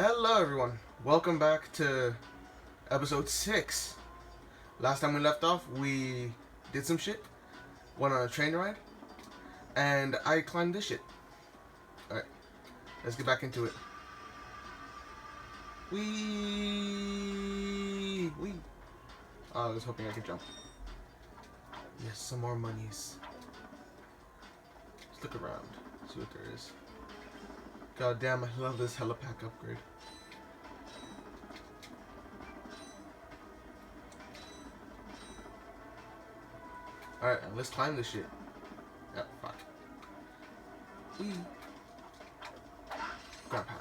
Hello everyone, welcome back to episode 6. Last time we left off, we did some shit, went on a train ride, and I climbed this shit. Alright, let's get back into it. Wee. Oh, I was hoping I could jump. Yes, some more monies. Let's look around, see what there is. God damn, I love this helipack upgrade. Alright, let's climb this shit. Oh, fuck. Whee! Grab pound.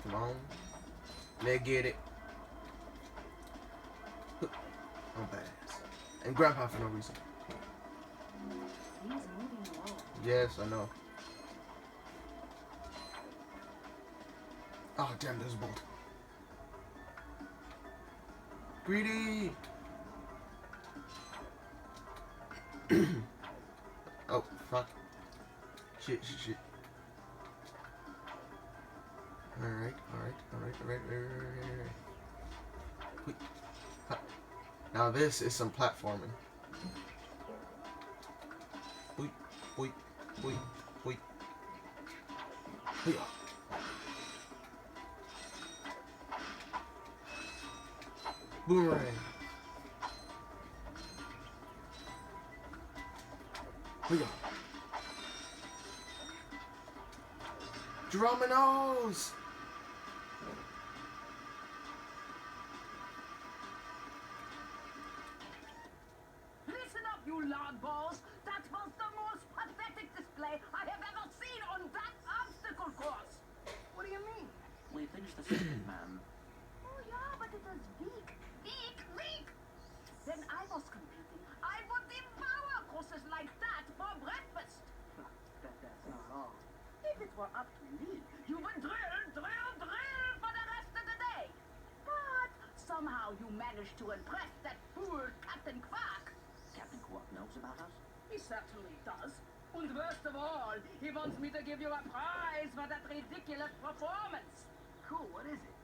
Come on. Let's get it. I'm badass. And grandpa for no reason. He's moving along. Yes, I know. Oh, damn, there's a bolt. Greedy! Oh, fuck. Shit. Alright. Wait. Ha. Now this is some platforming. Wait. Hiya. Boomerang. Hiya. Dominoes. Listen up, you loud balls! That was the most pathetic display I have ever seen on that obstacle course! What do you mean? We finished the second, ma'am. Oh yeah, but it was weak. When I was competing, I would devour courses like that for breakfast. That's not all. If it were up to me, you would drill for the rest of the day. But somehow you managed to impress that fool Captain Quark. Captain Quark knows about us? He certainly does. And worst of all, he wants me to give you a prize for that ridiculous performance. Cool, what is it?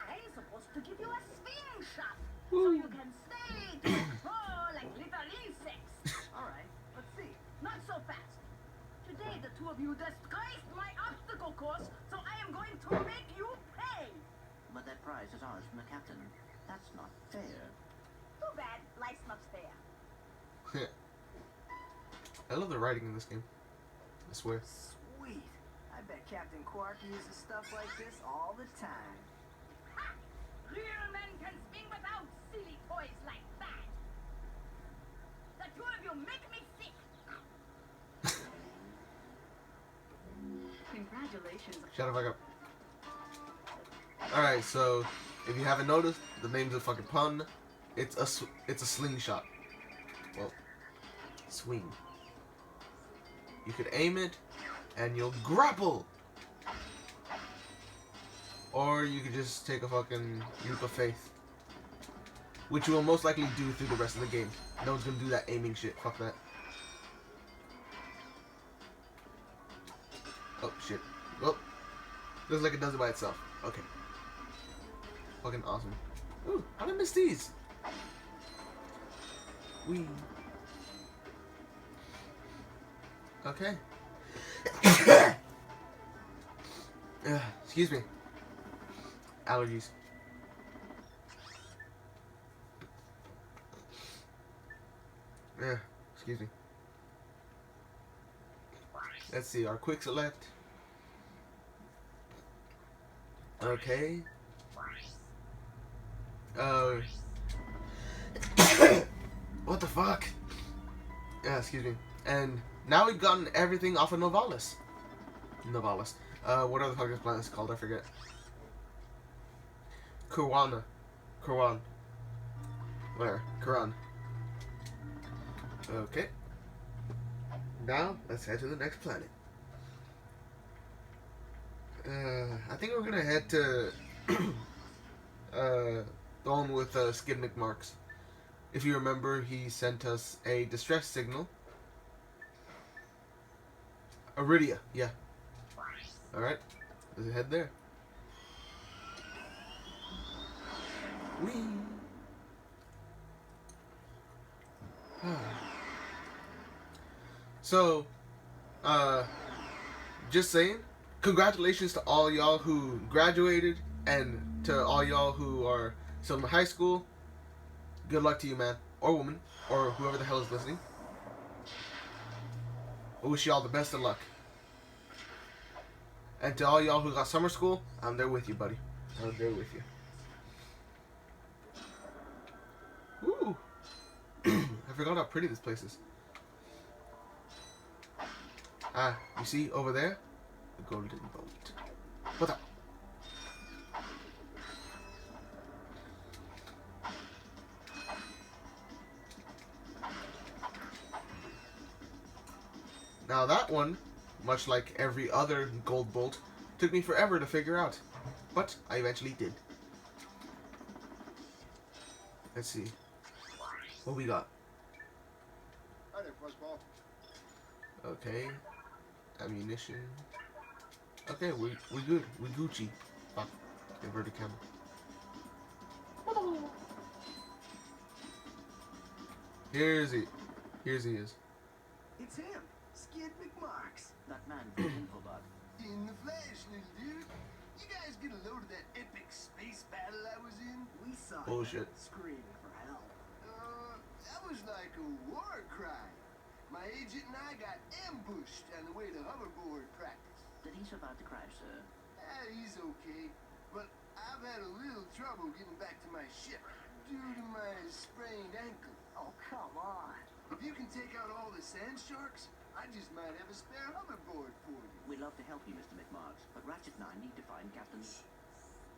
I'm supposed to give you a swing shot, so you can stay to and fro like little insects. Alright, let's see. Not so fast. Today the two of you disgraced my obstacle course, so I am going to make you pay. But that prize is ours from the captain. That's not fair. Too bad, life's not fair. I love the writing in this game. I swear. Sweet. I bet Captain Quark uses stuff like this all the time. Ha! Real men can swing without silly toys like that. The two of you make me sick. Congratulations. Shut the fuck up. Alright, so if you haven't noticed, the name's a fucking pun. It's a slingshot. Well, swing. You could aim it, and you'll grapple. Or you could just take a fucking leap of faith, which you will most likely do through the rest of the game. No one's gonna do that aiming shit. Fuck that. Oh shit. Well, looks like it does it by itself. Okay. Fucking awesome. Ooh, how did I miss these? Wee. Okay. Excuse me. Allergies. Excuse me. Let's see, our quick select. Okay. What the fuck? Yeah, excuse me. And now we've gotten everything off of Novalis. What are the fuck this planet called? I forget. Kurwan. Where? Kuran. Okay. Now, let's head to the next planet. I think we're gonna head to going with Skid McMarks. If you remember, he sent us a distress signal. Aridia, yeah. Alright, let's head there. Whee! So, just saying, congratulations to all y'all who graduated and to all y'all who are still in high school. Good luck to you, man, or woman, or whoever the hell is listening. I wish y'all the best of luck. And to all y'all who got summer school, I'm there with you, buddy. I'm there with you. Ooh. I forgot how pretty this place is. Ah, you see over there? The golden boat. What the? Now that one, much like every other gold bolt, took me forever to figure out. But I eventually did. Let's see. What we got? Hi there, Fuzzball. Okay. Ammunition. Okay, we good. We Gucci. Fuck. Inverted camera. Here's he. Here's he is. It's him, Skid McMarks. That man from Infobot. In the flesh, little dude. You guys get a load of that epic space battle I was in? We saw Bullshit. him screaming for help. That was like a war cry. My agent and I got ambushed on the way to hoverboard practice. Did he survive the crash, sir? He's okay, but I've had a little trouble getting back to my ship due to my sprained ankle. Oh, come on. If you can take out all the sand sharks, I just might have a spare hoverboard for you. We'd love to help you, Mr. McMarks, but Ratchet and I need to find Captain...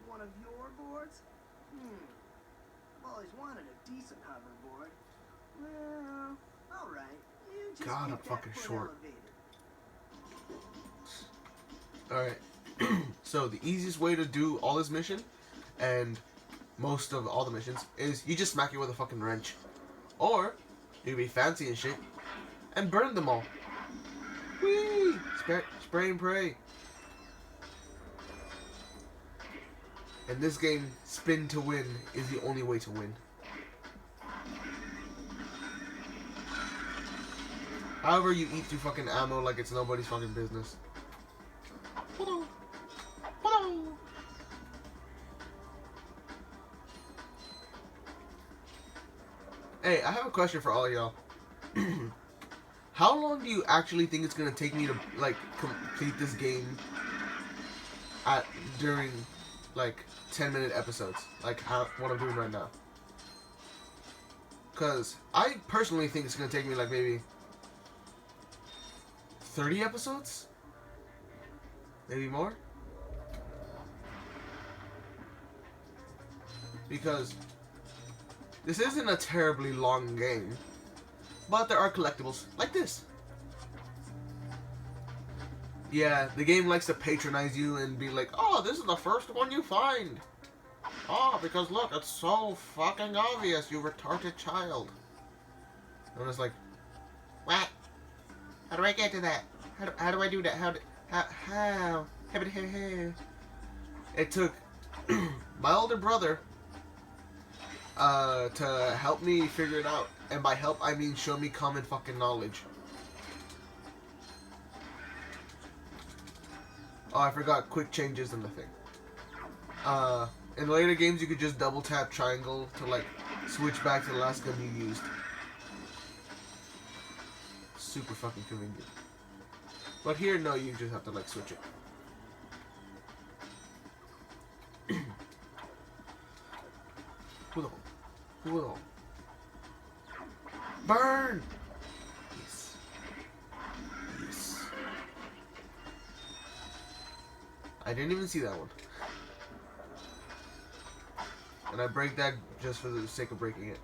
One of your boards? I've always wanted a decent hoverboard. Well, alright. You just God, get I'm that fucking foot short. elevated. Alright. So the easiest way to do all this mission, and most of all the missions, is you just smack it with a fucking wrench. Or, you can be fancy and shit, and burn them all. Whee! Spray and pray. In this game, spin to win is the only way to win. However, you eat through fucking ammo like it's nobody's fucking business. Hey, I have a question for all of y'all. How long do you actually think it's gonna take me to like complete this game during like 10-minute episodes, like what I'm doing right now? Cause I personally think it's gonna take me like maybe 30 episodes, maybe more. Because this isn't a terribly long game, but there are collectibles like this. Yeah, the game likes to patronize you and be like, oh, this is the first one you find. Oh, because look, it's so fucking obvious, you retarded child. And it's like, what? How do I get to that? How do I do that? How? It took my older brother to help me figure it out. And by help, I mean show me common fucking knowledge. Oh, I forgot quick changes in the thing. In later games, you could just double tap triangle to like switch back to the last gun you used. Super fucking convenient. But here, no, you just have to like switch it. Whoa. Burn! Yes. Yes. I didn't even see that one. And I break that just for the sake of breaking it.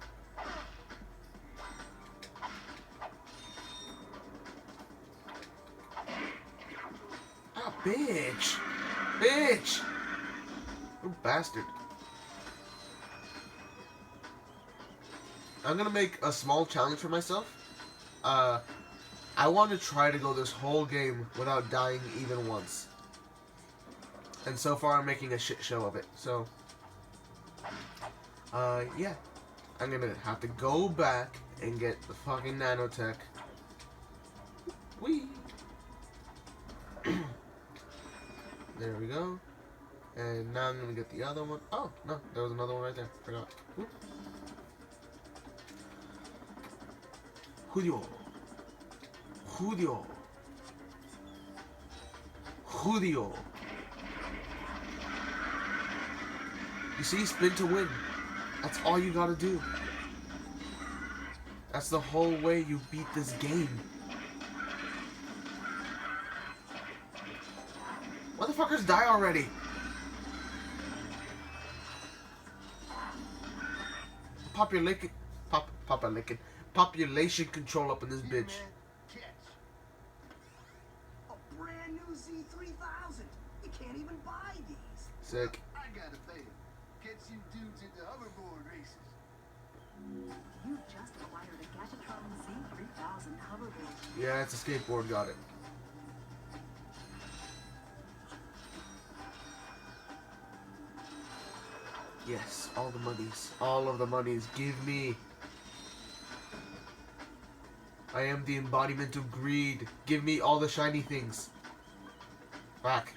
Ah, bitch! Bitch! You bastard. I'm gonna make a small challenge for myself. I want to try to go this whole game without dying even once. And so far I'm making a shit show of it. So, yeah. I'm gonna have to go back and get the fucking nanotech. Whee! There we go. And now I'm gonna get the other one. Oh, no, there was another one right there. Forgot. Whoop. Julio. Julio. Julio. You see, spin to win. That's all you gotta do. That's the whole way you beat this game. Motherfuckers, die already. Population control up in this Here, bitch. man. Catch. A brand new Z3000. You can't even buy these. Sick. I gotta pay him. Gets you dudes into hoverboard races. You just acquired a Gadgetron Z3000 hoverboard. Yeah, it's a skateboard. Got it. Yes, all the monies. All of the monies. Give me. I am the embodiment of greed. Give me all the shiny things. Back.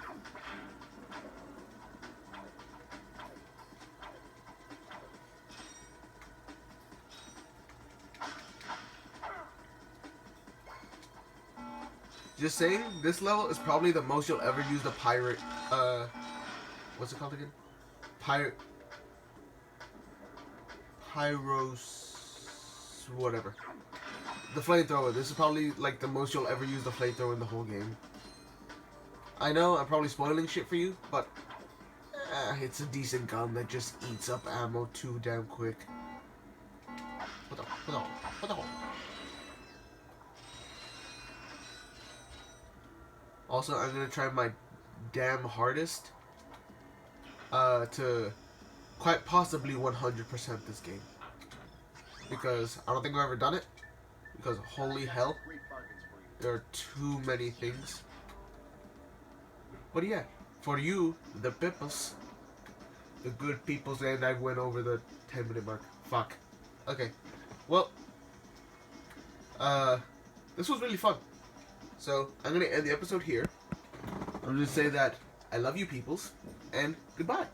Just saying, this level is probably the most you'll ever use the pirate, what's it called again? Pyros, whatever. The flamethrower. This is probably like the most you'll ever use the flamethrower in the whole game. I know I'm probably spoiling shit for you, but it's a decent gun that just eats up ammo too damn quick. What the? Also, I'm gonna try my damn hardest to quite possibly 100% this game, because I don't think I've ever done it. Because holy hell, Great bargains for you. there are too many things. But yeah, for you, the peoples, the good peoples, and I went over the 10-minute mark. Fuck. Okay. Well, this was really fun. So, I'm going to end the episode here. I'm going to say that I love you peoples, and goodbye.